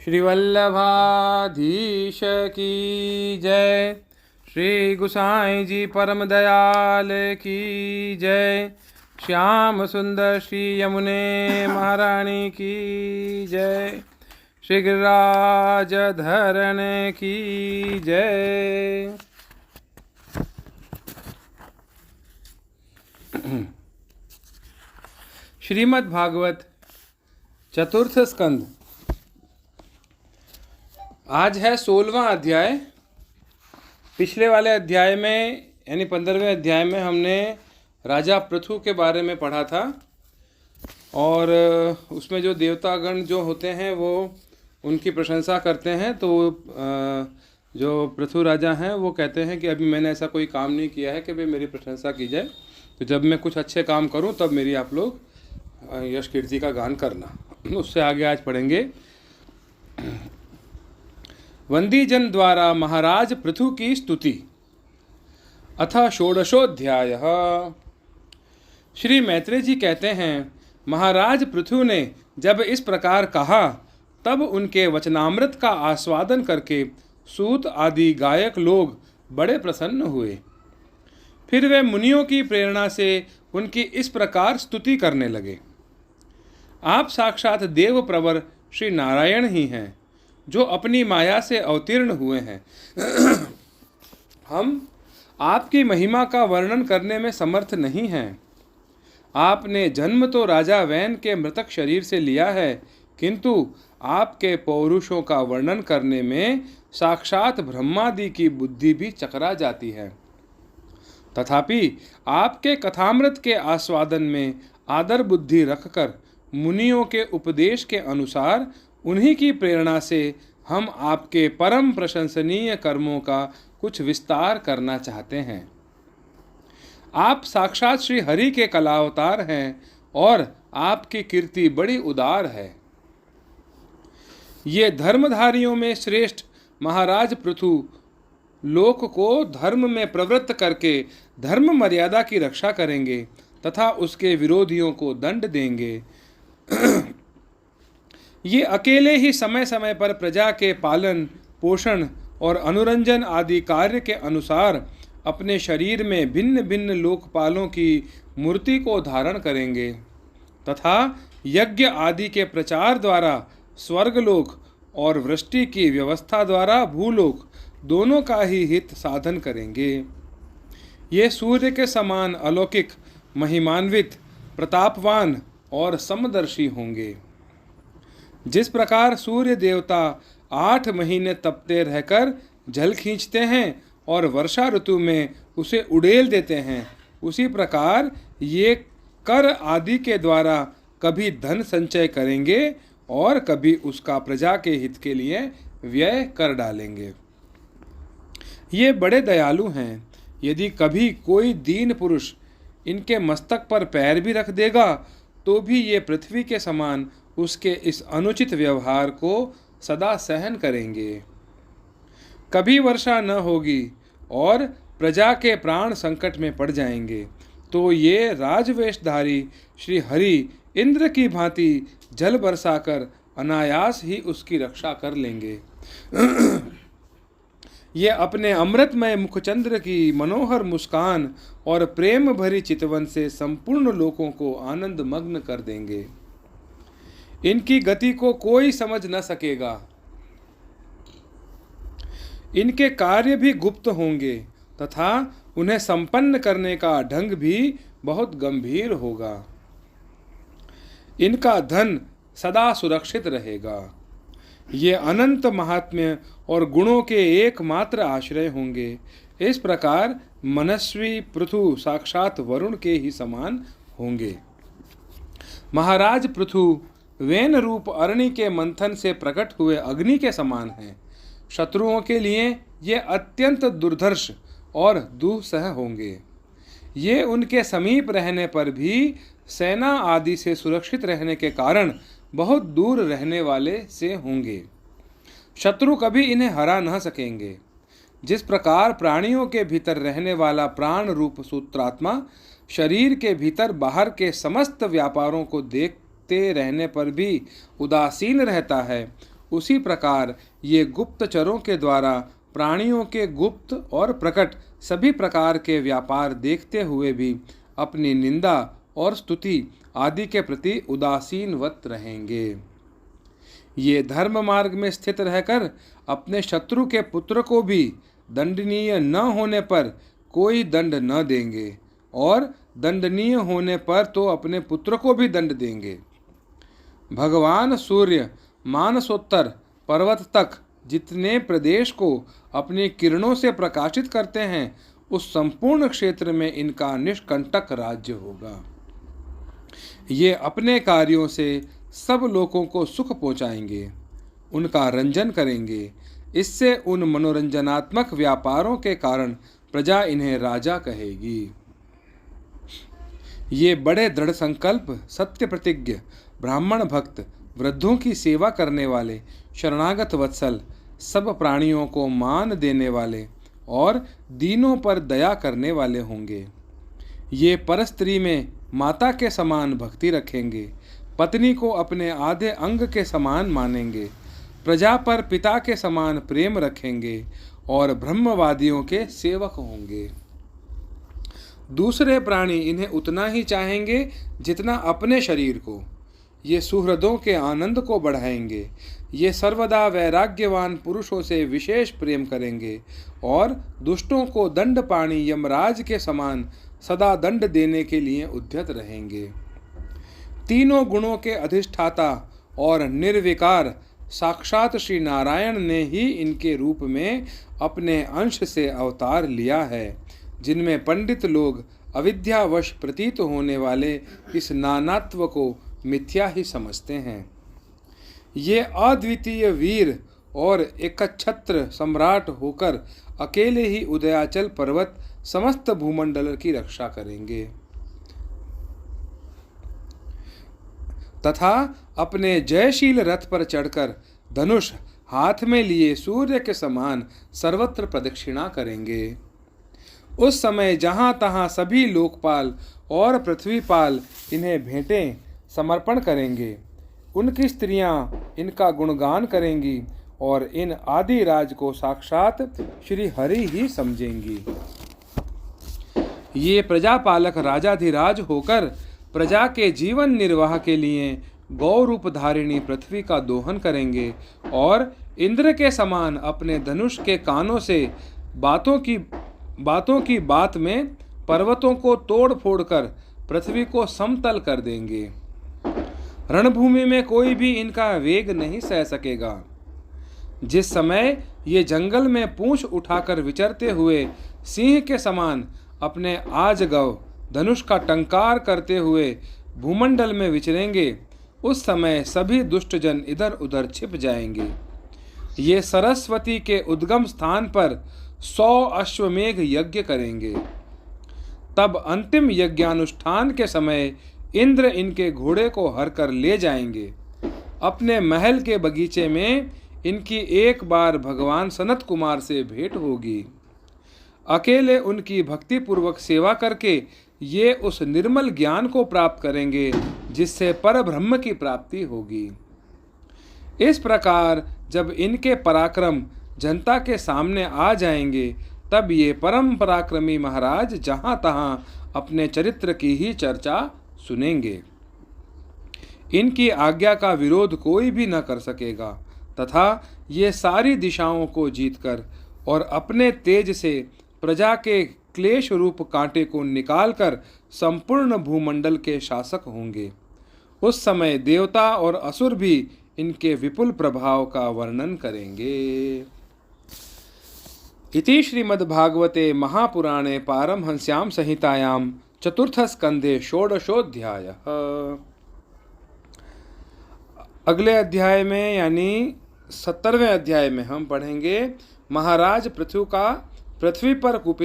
श्री वल्लभाधीश की जय। श्री गुसाई जी परम दयाल की जय। श्याम सुंदर श्री यमुने महारानी की जय। श्री गिरिराज धरण की जय। श्रीमद् भागवत चतुर्थ स्कंद। आज है 16वां अध्याय। पिछले वाले अध्याय में यानी 15वें अध्याय में हमने राजा पृथु के बारे में पढ़ा था और उसमें जो देवतागण जो होते हैं वो उनकी प्रशंसा करते हैं। तो जो पृथु राजा हैं वो कहते हैं कि अभी मैंने ऐसा कोई काम नहीं किया है कि भाई मेरी प्रशंसा की जाए, तो जब मैं कुछ अच्छे काम करूं तब मेरी आप लोग यश कीर्ति का गान करना। उससे आगे आज पढ़ेंगे। वंदी जन द्वारा महाराज पृथु की स्तुति। अथ षोडशोऽध्यायः। श्री मैत्रेय जी कहते हैं, महाराज पृथु ने जब इस प्रकार कहा तब उनके वचनामृत का आस्वादन करके सूत आदि गायक लोग बड़े प्रसन्न हुए। फिर वे मुनियों की प्रेरणा से उनकी इस प्रकार स्तुति करने लगे। आप साक्षात देव प्रवर श्री नारायण ही हैं, जो अपनी माया से अवतीर्ण हुए हैं। हम आपकी महिमा का वर्णन करने में समर्थ नहीं हैं। आपने जन्म तो राजा वैन के मृतक शरीर से लिया है, किंतु आपके पौरुषों का वर्णन करने में साक्षात ब्रह्मादि की बुद्धि भी चकरा जाती है। तथापि आपके कथामृत के आस्वादन में आदर बुद्धि रखकर मुनियों के उपदेश के अनुसार उन्हीं की प्रेरणा से हम आपके परम प्रशंसनीय कर्मों का कुछ विस्तार करना चाहते हैं। आप साक्षात श्री हरि के कलावतार हैं और आपकी कीर्ति बड़ी उदार है। ये धर्मधारियों में श्रेष्ठ महाराज पृथु लोक को धर्म में प्रवृत्त करके धर्म मर्यादा की रक्षा करेंगे तथा उसके विरोधियों को दंड देंगे। ये अकेले ही समय समय पर प्रजा के पालन पोषण और अनुरंजन आदि कार्य के अनुसार अपने शरीर में भिन्न भिन्न लोकपालों की मूर्ति को धारण करेंगे तथा यज्ञ आदि के प्रचार द्वारा स्वर्गलोक और वृष्टि की व्यवस्था द्वारा भूलोक दोनों का ही हित साधन करेंगे। ये सूर्य के समान अलौकिक, महिमान्वित, प्रतापवान और समदर्शी होंगे। जिस प्रकार सूर्य देवता 8 महीने तपते रहकर जल खींचते हैं और वर्षा ऋतु में उसे उड़ेल देते हैं, उसी प्रकार ये कर आदि के द्वारा कभी धन संचय करेंगे और कभी उसका प्रजा के हित के लिए व्यय कर डालेंगे। ये बड़े दयालु हैं। यदि कभी कोई दीन पुरुष इनके मस्तक पर पैर भी रख देगा तो भी ये पृथ्वी के समान उसके इस अनुचित व्यवहार को सदा सहन करेंगे। कभी वर्षा न होगी और प्रजा के प्राण संकट में पड़ जाएंगे तो ये राजवेशधारी श्री हरि इंद्र की भांति जल बरसाकर अनायास ही उसकी रक्षा कर लेंगे। ये अपने अमृतमय मुखचंद्र की मनोहर मुस्कान और प्रेम भरी चितवन से संपूर्ण लोकों को आनंद मग्न कर देंगे। इनकी गति को कोई समझ न सकेगा। इनके कार्य भी गुप्त होंगे तथा उन्हें संपन्न करने का ढंग भी बहुत गंभीर होगा। इनका धन सदा सुरक्षित रहेगा। ये अनंत महात्म्य और गुणों के एकमात्र आश्रय होंगे। इस प्रकार मनस्वी पृथु साक्षात वरुण के ही समान होंगे। महाराज पृथु वेन रूप अरणि के मंथन से प्रकट हुए अग्नि के समान हैं। शत्रुओं के लिए ये अत्यंत दुर्धर्ष और दुस्सह होंगे। ये उनके समीप रहने पर भी सेना आदि से सुरक्षित रहने के कारण बहुत दूर रहने वाले से होंगे। शत्रु कभी इन्हें हरा न सकेंगे। जिस प्रकार प्राणियों के भीतर रहने वाला प्राण रूप सूत्रात्मा शरीर के भीतर बाहर के समस्त व्यापारों को देखते रहने पर भी उदासीन रहता है, उसी प्रकार ये गुप्तचरों के द्वारा प्राणियों के गुप्त और प्रकट सभी प्रकार के व्यापार देखते हुए भी अपनी निंदा और स्तुति आदि के प्रति उदासीनवत रहेंगे। ये धर्म मार्ग में स्थित रहकर अपने शत्रु के पुत्र को भी दंडनीय न होने पर कोई दंड न देंगे और दंडनीय होने पर तो अपने पुत्र को भी दंड देंगे। भगवान सूर्य मानसोत्तर पर्वत तक जितने प्रदेश को अपनी किरणों से प्रकाशित करते हैं, उस संपूर्ण क्षेत्र में इनका निष्कंटक राज्य होगा। ये अपने कार्यों से सब लोगों को सुख पहुंचाएंगे, उनका रंजन करेंगे। इससे उन मनोरंजनात्मक व्यापारों के कारण प्रजा इन्हें राजा कहेगी। ये बड़े दृढ़ संकल्प, सत्य प्रतिज्ञ, ब्राह्मण भक्त, वृद्धों की सेवा करने वाले, शरणागत वत्सल, सब प्राणियों को मान देने वाले और दीनों पर दया करने वाले होंगे। ये परस्त्री में माता के समान भक्ति रखेंगे, पत्नी को अपने आधे अंग के समान मानेंगे, प्रजा पर पिता के समान प्रेम रखेंगे और ब्रह्मवादियों के सेवक होंगे। दूसरे प्राणी इन्हें उतना ही चाहेंगे जितना अपने शरीर को। ये सुहृदों के आनंद को बढ़ाएंगे। ये सर्वदा वैराग्यवान पुरुषों से विशेष प्रेम करेंगे और दुष्टों को दंड पाणी यमराज के समान सदा दंड देने के लिए उद्यत रहेंगे। तीनों गुणों के अधिष्ठाता और निर्विकार साक्षात श्री नारायण ने ही इनके रूप में अपने अंश से अवतार लिया है, जिनमें पंडित लोग अविद्यावश प्रतीत होने वाले इस नानात्व को मिथ्या ही समझते हैं। ये अद्वितीय वीर और एकछत्र सम्राट होकर अकेले ही उदयाचल पर्वत समस्त भूमंडल की रक्षा करेंगे तथा अपने जयशील रथ पर चढ़कर धनुष हाथ में लिए सूर्य के समान सर्वत्र प्रदक्षिणा करेंगे। उस समय जहाँ तहाँ सभी लोकपाल और पृथ्वीपाल इन्हें भेंटें समर्पण करेंगे। उनकी स्त्रियां इनका गुणगान करेंगी और इन आदि राज को साक्षात श्री हरि ही समझेंगी। ये प्रजापालक राजाधिराज होकर प्रजा के जीवन निर्वाह के लिए गौ रूप धारिणी पृथ्वी का दोहन करेंगे और इंद्र के समान अपने धनुष के कानों से बातों की बात में पर्वतों को तोड़ फोड़ कर पृथ्वी को समतल कर देंगे। रणभूमि में कोई भी इनका वेग नहीं सह सकेगा। जिस समय ये जंगल में पूंछ उठाकर विचरते हुए सिंह के समान अपने आजगव धनुष का टंकार करते हुए भूमंडल में विचरेंगे, उस समय सभी दुष्टजन इधर उधर छिप जाएंगे। ये सरस्वती के उद्गम स्थान पर 100 अश्वमेघ यज्ञ करेंगे। तब अंतिम यज्ञानुष्ठान के समय इंद्र इनके घोड़े को हर कर ले जाएंगे। अपने महल के बगीचे में इनकी एक बार भगवान सनत कुमार से भेंट होगी। अकेले उनकी भक्तिपूर्वक सेवा करके ये उस निर्मल ज्ञान को प्राप्त करेंगे जिससे पर ब्रह्म की प्राप्ति होगी। इस प्रकार जब इनके पराक्रम जनता के सामने आ जाएंगे, तब ये परम पराक्रमी महाराज जहाँ तहाँ अपने चरित्र की ही चर्चा सुनेंगे। इनकी आज्ञा का विरोध कोई भी न कर सकेगा तथा ये सारी दिशाओं को जीतकर और अपने तेज से प्रजा के क्लेश रूप कांटे को निकालकर संपूर्ण भूमंडल के शासक होंगे। उस समय देवता और असुर भी इनके विपुल प्रभाव का वर्णन करेंगे। इति श्रीमद्भागवते महापुराणे पारमहंस्यां संहितायां चतुर्थ स्कंधे षोडशोऽध्यायः। अगले अध्याय में यानी 70वें अध्याय में हम पढ़ेंगे महाराज पृथु का पृथ्वी पर कुपित